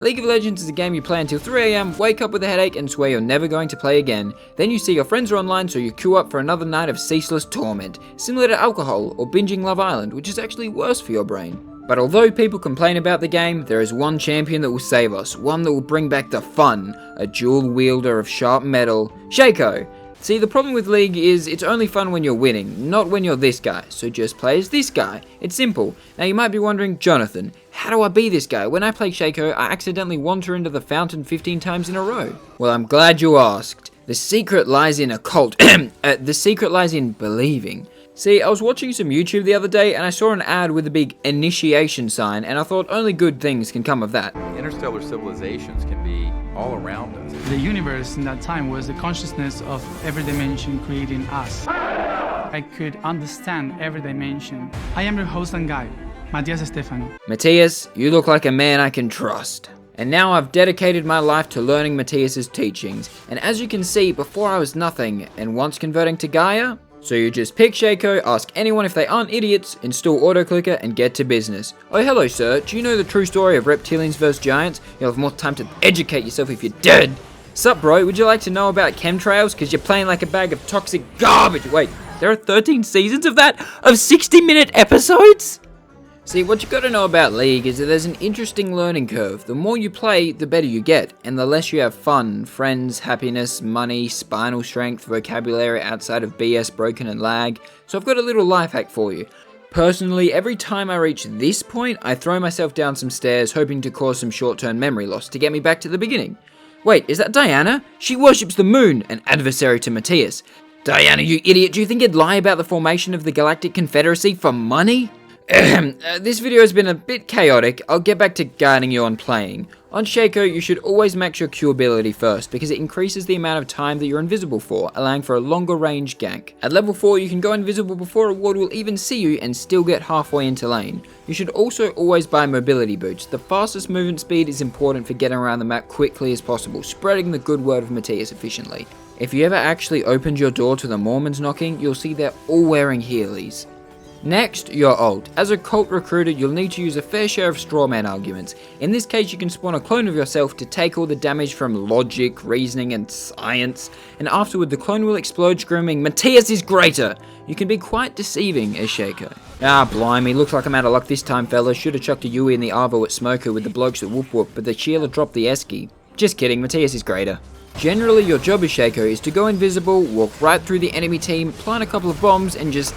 League of Legends is a game you play until 3 AM, wake up with a headache, and swear you're never going to play again. Then you see your friends are online, so you queue up for another night of ceaseless torment, similar to alcohol or binging Love Island, which is actually worse for your brain. But although people complain about the game, there is one champion that will save us, one that will bring back the fun, a dual wielder of sharp metal, Shaco. See, the problem with League is it's only fun when you're winning, not when you're this guy, so just play as this guy. It's simple. Now you might be wondering, Jonathan, how do I be this guy? When I play Shaco, I accidentally wander into the fountain 15 times in a row. Well, I'm glad you asked. The secret lies in a cult. The secret lies in believing. See, I was watching some YouTube the other day and I saw an ad with a big initiation sign, and I thought only good things can come of that. Interstellar civilizations can be all around us. The universe in that time was the consciousness of every dimension creating us. I could understand every dimension. I am your host and guide, Matias Estefano. Matthias, you look like a man I can trust. And now I've dedicated my life to learning Matthias's teachings, and as you can see, before I was nothing, and once converting to Gaia, so you just pick Shaco, ask anyone if they aren't idiots, install autoclicker, and get to business. Oh hello sir, do you know the true story of reptilians vs giants? You'll have more time to educate yourself if you're dead. Sup bro, would you like to know about chemtrails? Cause you're playing like a bag of toxic garbage. Wait, there are 13 seasons of that? Of 60-minute episodes? See, what you gotta know about League is that there's an interesting learning curve. The more you play, the better you get, and the less you have fun, friends, happiness, money, spinal strength, vocabulary outside of BS, broken, and lag. So I've got a little life hack for you. Personally, every time I reach this point, I throw myself down some stairs, hoping to cause some short-term memory loss to get me back to the beginning. Wait, is that Diana? She worships the moon, an adversary to Matthias. Diana, you idiot, do you think you'd lie about the formation of the Galactic Confederacy for money? This video has been a bit chaotic. I'll get back to guiding you on playing. On Shaco, you should always max your Q ability first, because it increases the amount of time that you're invisible for, allowing for a longer range gank. At level 4, you can go invisible before a ward will even see you and still get halfway into lane. You should also always buy mobility boots. The fastest movement speed is important for getting around the map quickly as possible, spreading the good word of Matthias efficiently. If you ever actually opened your door to the Mormons knocking, you'll see they're all wearing Heelys. Next, your ult. As a cult recruiter, you'll need to use a fair share of strawman arguments. In this case, you can spawn a clone of yourself to take all the damage from logic, reasoning, and science, and afterward the clone will explode screaming, "Matthias is greater!" You can be quite deceiving as Shaco. Ah, blimey, looks like I'm out of luck this time, fellas. Should've chucked a Yui in the Arvo at Smoker with the blokes at Whoop Whoop, but the Sheila dropped the Esky. Just kidding, Matthias is greater. Generally, your job as Shaco is to go invisible, walk right through the enemy team, plant a couple of bombs, and just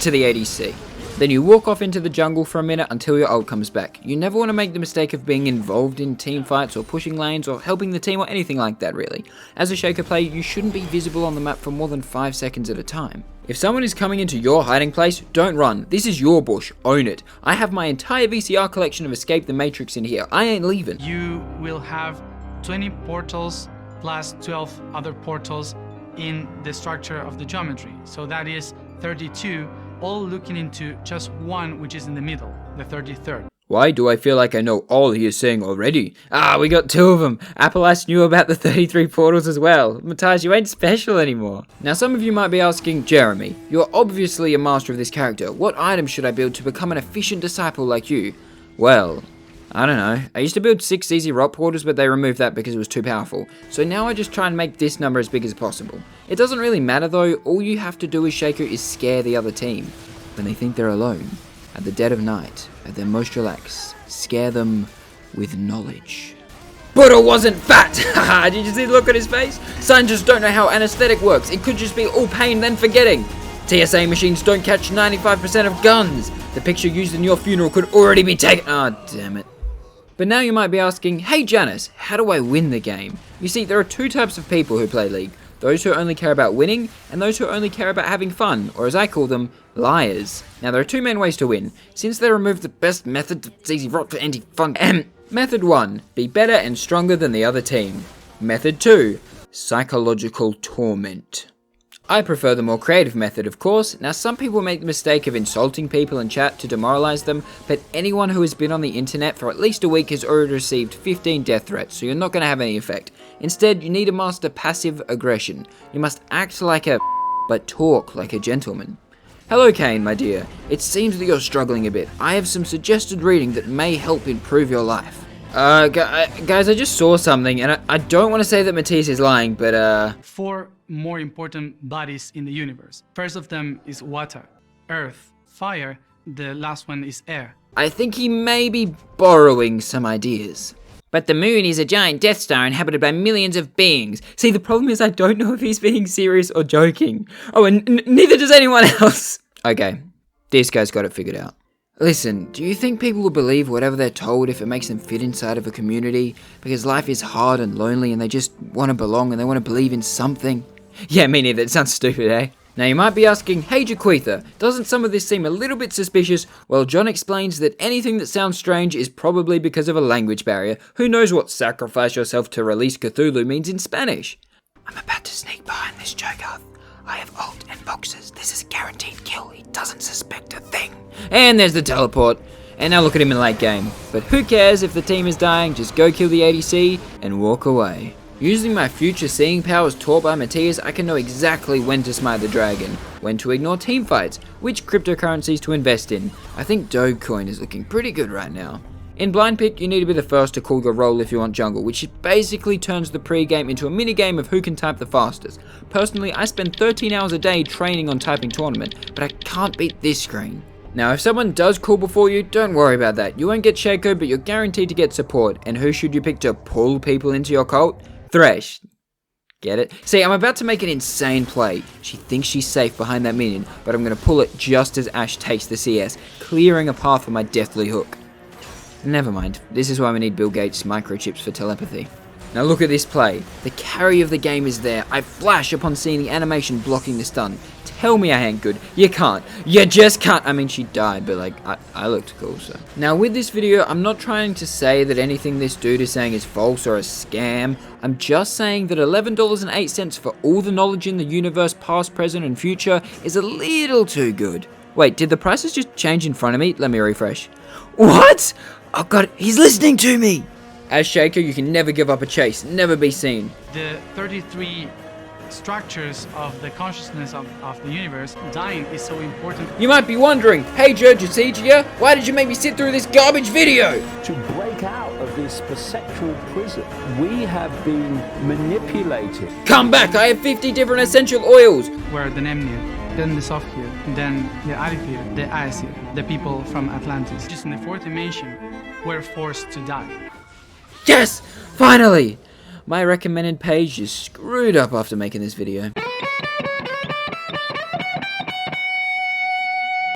to the ADC. Then you walk off into the jungle for a minute until your ult comes back. You never want to make the mistake of being involved in team fights or pushing lanes or helping the team or anything like that really. As a Shaco player, you shouldn't be visible on the map for more than 5 seconds at a time. If someone is coming into your hiding place, don't run. This is your bush, own it. I have my entire VCR collection of Escape the Matrix in here. I ain't leaving. You will have 20 portals plus 12 other portals in the structure of the geometry. So that is 32, all looking into just one, which is in the middle, the 33rd. Why do I feel like I know all he is saying already? Ah, we got 2 of them. Appalash knew about the 33 portals as well. Mataj, you ain't special anymore. Now some of you might be asking, Jeremy, you're obviously a master of this character. What item should I build to become an efficient disciple like you? Well, I don't know. I used to build 6 easy rock portals, but they removed that because it was too powerful. So now I just try and make this number as big as possible. It doesn't really matter though. All you have to do as Shaco is scare the other team. When they think they're alone, at the dead of night, at their most relaxed, scare them with knowledge. Buddha wasn't fat! Haha, did you see the look on his face? Scientists don't know how anesthetic works. It could just be all pain then forgetting. TSA machines don't catch 95% of guns. The picture used in your funeral could already be taken. Ah, damn it. But now you might be asking, hey Janice, how do I win the game? You see, there are 2 types of people who play League. Those who only care about winning, and those who only care about having fun, or as I call them, liars. Now there are 2 main ways to win. Since they removed the best method, it's easy rot for anti-fun. Method 1, be better and stronger than the other team. Method 2, psychological torment. I prefer the more creative method, of course. Now some people make the mistake of insulting people in chat to demoralize them, but anyone who has been on the internet for at least a week has already received 15 death threats, so you're not going to have any effect. Instead, you need to master passive aggression. You must act like a but talk like a gentleman. Hello Kane, my dear. It seems that you're struggling a bit. I have some suggested reading that may help improve your life. Guys, I just saw something, and I don't want to say that Matthias is lying, but, 4 more important bodies in the universe. First of them is water, earth, fire. The last one is air. I think he may be borrowing some ideas. But the moon is a giant Death Star inhabited by millions of beings. See, the problem is I don't know if he's being serious or joking. Oh, and neither does anyone else. Okay, this guy's got it figured out. Listen, do you think people will believe whatever they're told if it makes them fit inside of a community? Because life is hard and lonely and they just want to belong and they want to believe in something? Yeah, me neither. It sounds stupid, eh? Now you might be asking, hey Jaquitha, doesn't some of this seem a little bit suspicious? Well, John explains that anything that sounds strange is probably because of a language barrier. Who knows what sacrifice yourself to release Cthulhu means in Spanish? I'm about to sneak behind this Jogarth. I have ult and boxes. This is a guaranteed kill. He doesn't suspect a thing. And there's the teleport. And now look at him in late game. But who cares if the team is dying? Just go kill the ADC and walk away. Using my future seeing powers taught by Matthias, I can know exactly when to smite the dragon, when to ignore teamfights, which cryptocurrencies to invest in. I think Dogecoin is looking pretty good right now. In Blind Pick, you need to be the first to call your role if you want jungle, which basically turns the pre-game into a mini-game of who can type the fastest. Personally, I spend 13 hours a day training on typing tournament, but I can't beat this screen. Now, if someone does call before you, don't worry about that. You won't get Shaco, but you're guaranteed to get support. And who should you pick to pull people into your cult? Thresh. Get it? See, I'm about to make an insane play. She thinks she's safe behind that minion, but I'm going to pull it just as Ashe takes the CS, clearing a path for my deathly hook. Never mind. This is why we need Bill Gates' microchips for telepathy. Now look at this play. The carry of the game is there. I flash upon seeing the animation blocking the stun. Tell me I ain't good. You can't. You just can't. I mean, she died, but like, I looked cool, so. Now with this video, I'm not trying to say that anything this dude is saying is false or a scam. I'm just saying that $11.08 for all the knowledge in the universe, past, present, and future is a little too good. Wait, did the prices just change in front of me? Let me refresh. What? Oh god, he's listening to me! As Shaco, you can never give up a chase, never be seen. The 33 structures of the consciousness of the universe, dying is so important. You might be wondering, hey Jurgisigia, why did you make me sit through this garbage video? To break out of this perceptual prison, we have been manipulated. Come back, I have 50 different essential oils. Where the Nemnir, then the Softgear, then the Arifir, the Aesir, the people from Atlantis. Just in the 4th dimension, we're forced to die. Yes! Finally! My recommended page is screwed up after making this video.